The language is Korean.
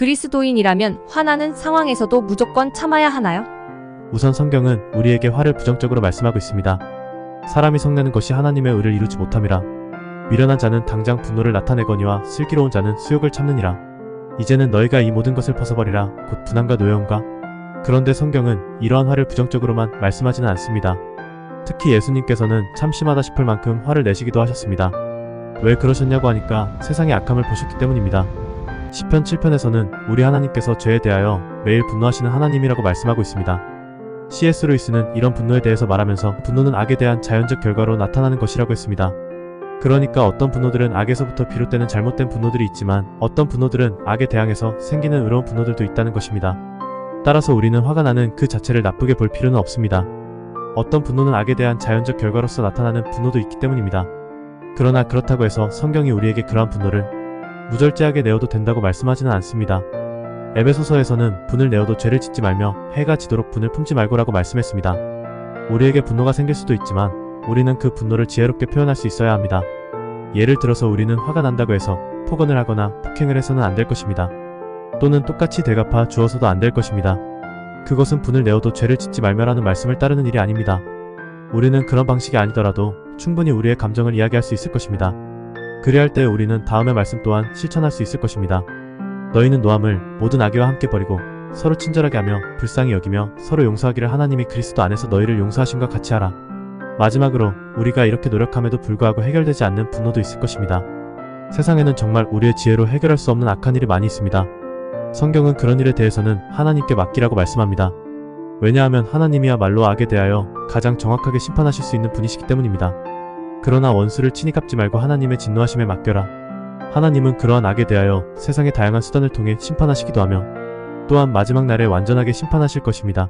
그리스도인이라면 화나는 상황에서도 무조건 참아야 하나요? 우선 성경은 우리에게 화를 부정적으로 말씀하고 있습니다. 사람이 성내는 것이 하나님의 의를 이루지 못함이라. 미련한 자는 당장 분노를 나타내거니와 슬기로운 자는 수욕을 참느니라. 이제는 너희가 이 모든 것을 벗어버리라. 곧 분함과 노여움과. 그런데 성경은 이러한 화를 부정적으로만 말씀하지는 않습니다. 특히 예수님께서는 참 심하다 싶을 만큼 화를 내시기도 하셨습니다. 왜 그러셨냐고 하니까 세상의 악함을 보셨기 때문입니다. 시편 7편에서는 우리 하나님께서 죄에 대하여 매일 분노하시는 하나님이라고 말씀하고 있습니다. C.S. 루이스는 이런 분노에 대해서 말하면서 분노는 악에 대한 자연적 결과로 나타나는 것이라고 했습니다. 그러니까 어떤 분노들은 악에서부터 비롯되는 잘못된 분노들이 있지만 어떤 분노들은 악에 대항해서 생기는 의로운 분노들도 있다는 것입니다. 따라서 우리는 화가 나는 그 자체를 나쁘게 볼 필요는 없습니다. 어떤 분노는 악에 대한 자연적 결과로서 나타나는 분노도 있기 때문입니다. 그러나 그렇다고 해서 성경이 우리에게 그러한 분노를 무절제하게 내어도 된다고 말씀하지는 않습니다. 에베소서에서는 분을 내어도 죄를 짓지 말며 해가 지도록 분을 품지 말고라고 말씀했습니다. 우리에게 분노가 생길 수도 있지만 우리는 그 분노를 지혜롭게 표현할 수 있어야 합니다. 예를 들어서 우리는 화가 난다고 해서 폭언을 하거나 폭행을 해서는 안 될 것입니다. 또는 똑같이 되갚아 주어서도 안 될 것입니다. 그것은 분을 내어도 죄를 짓지 말며라는 말씀을 따르는 일이 아닙니다. 우리는 그런 방식이 아니더라도 충분히 우리의 감정을 이야기할 수 있을 것입니다. 그리할 때 우리는 다음의 말씀 또한 실천할 수 있을 것입니다. 너희는 노함을 모든 악의와 함께 버리고 서로 친절하게 하며 불쌍히 여기며 서로 용서하기를 하나님이 그리스도 안에서 너희를 용서하심과 같이 하라. 마지막으로 우리가 이렇게 노력함에도 불구하고 해결되지 않는 분노도 있을 것입니다. 세상에는 정말 우리의 지혜로 해결할 수 없는 악한 일이 많이 있습니다. 성경은 그런 일에 대해서는 하나님께 맡기라고 말씀합니다. 왜냐하면 하나님이야말로 악에 대하여 가장 정확하게 심판하실 수 있는 분이시기 때문입니다. 그러나 원수를 친히 갚지 말고 하나님의 진노하심에 맡겨라. 하나님은 그러한 악에 대하여 세상의 다양한 수단을 통해 심판하시기도 하며 또한 마지막 날에 완전하게 심판하실 것입니다.